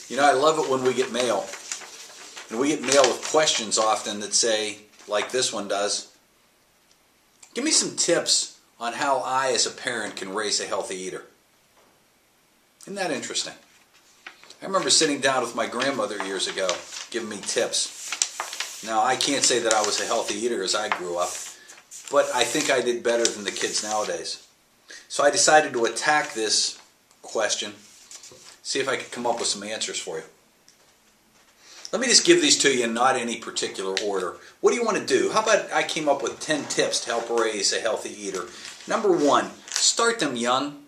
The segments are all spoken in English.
You know, I love it when we get mail. And we get mail with questions often that say, like this one does, give me some tips on how I as a parent can raise a healthy eater. Isn't that interesting? I remember sitting down with my grandmother years ago, giving me tips. Now, I can't say that I was a healthy eater as I grew up, but I think I did better than the kids nowadays. So I decided to attack this question, see if I could come up with some answers for you. Let me just give these to you in not any particular order. What do you want to do? How about I came up with 10 tips to help raise a healthy eater. Number one, start them young.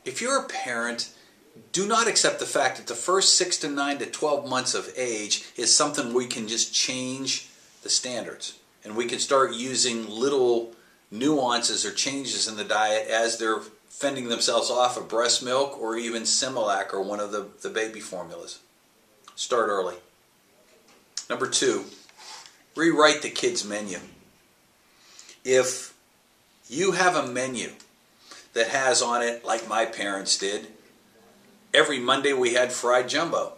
If you're a parent, do not accept the fact that the first 6 to 9 to 12 months of age is something we can just change the standards. And we can start using little nuances or changes in the diet as they're fending themselves off of breast milk or even Similac or one of the baby formulas. Start early. Number two, rewrite the kids' menu. If you have a menu that has on it, like my parents did, every Monday we had fried jumbo.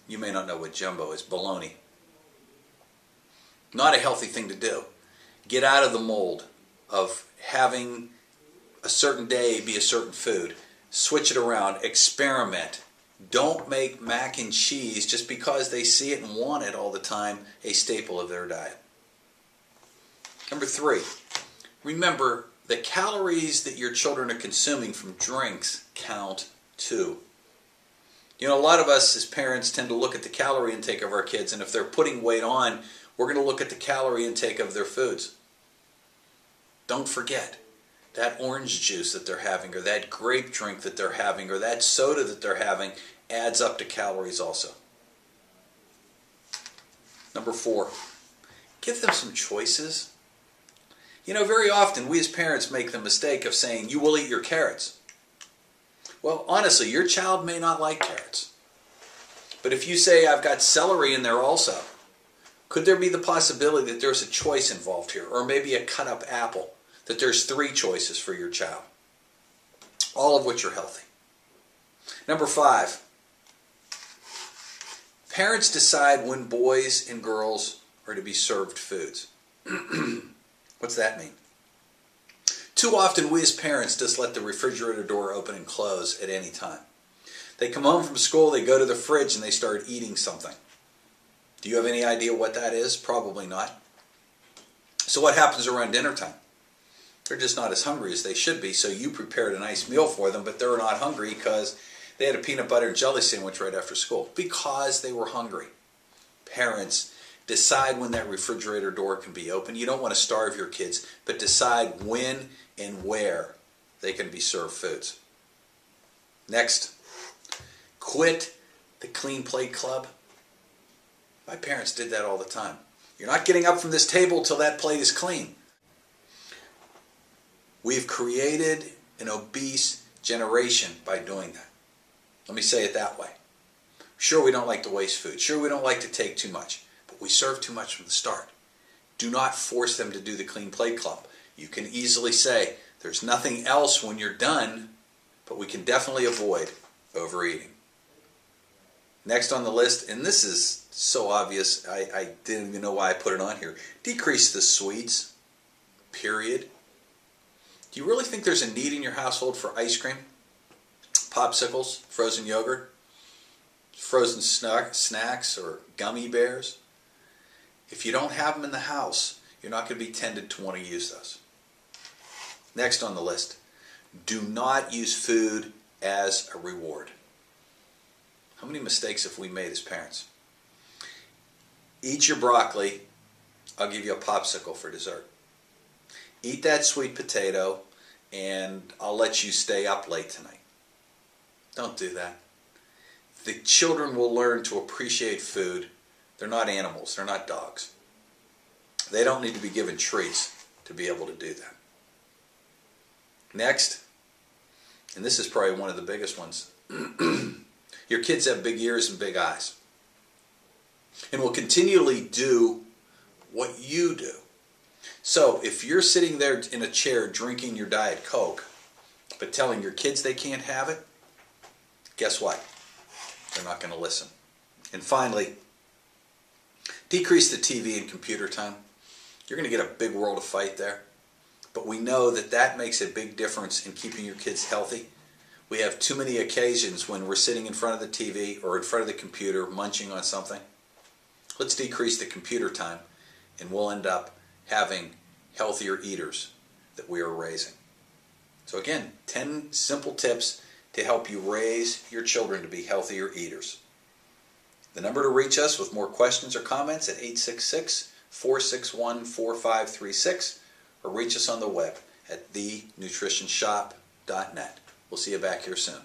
You may not know what jumbo is, bologna. Not a healthy thing to do. Get out of the mold of having a certain day be a certain food. Switch it around. Experiment. Don't make mac and cheese just because they see it and want it all the time a staple of their diet. Number three, remember the calories that your children are consuming from drinks count too. You know, a lot of us as parents tend to look at the calorie intake of our kids, and if they're putting weight on, we're going to look at the calorie intake of their foods. Don't forget, that orange juice that they're having, or that grape drink that they're having, or that soda that they're having adds up to calories also. Number four, give them some choices. You know, very often we as parents make the mistake of saying, you will eat your carrots. Well, honestly, your child may not like carrots. But if you say, I've got celery in there also, could there be the possibility that there's a choice involved here? Or maybe a cut up apple, that there's 3 choices for your child, all of which are healthy. Number 5, parents decide when boys and girls are to be served foods. What's that mean? Too often we as parents just let the refrigerator door open and close at any time. They come home from school, they go to the fridge, and they start eating something. Do you have any idea what that is? Probably not. So what happens around dinner time? They're just not as hungry as they should be, so you prepared a nice meal for them, but they're not hungry because they had a peanut butter and jelly sandwich right after school. Because they were hungry. Parents, decide when that refrigerator door can be open. You don't want to starve your kids, but decide when and where they can be served foods. Next, quit the clean plate club. My parents did that all the time. You're not getting up from this table till that plate is clean. We've created an obese generation by doing that. Let me say it that way. Sure, we don't like to waste food. Sure, we don't like to take too much. But we serve too much from the start. Do not force them to do the clean plate club. You can easily say, there's nothing else when you're done, but we can definitely avoid overeating. Next on the list, and this is so obvious, I didn't even know why I put it on here. Decrease the sweets, period. Do you really think there's a need in your household for ice cream, popsicles, frozen yogurt, frozen snacks, or gummy bears? If you don't have them in the house, you're not going to be tended to want to use those. Next on the list, do not use food as a reward. How many mistakes have we made as parents? Eat your broccoli, I'll give you a popsicle for dessert. Eat that sweet potato, and I'll let you stay up late tonight. Don't do that. The children will learn to appreciate food. They're not animals. They're not dogs. They don't need to be given treats to be able to do that. Next, and this is probably one of the biggest ones, your kids have big ears and big eyes and will continually do what you do. So if you're sitting there in a chair drinking your Diet Coke but telling your kids they can't have it, guess what? they're not going to listen. And finally, decrease the TV and computer time. You're going to get a big world of fight there. But we know that that makes a big difference in keeping your kids healthy. We have too many occasions when we're sitting in front of the TV or in front of the computer munching on something. Let's decrease the computer time and we'll end up having healthier eaters that we are raising. So again, 10 simple tips to help you raise your children to be healthier eaters. The number to reach us with more questions or comments at 866-461-4536 or reach us on the web at thenutritionshop.net. We'll see you back here soon.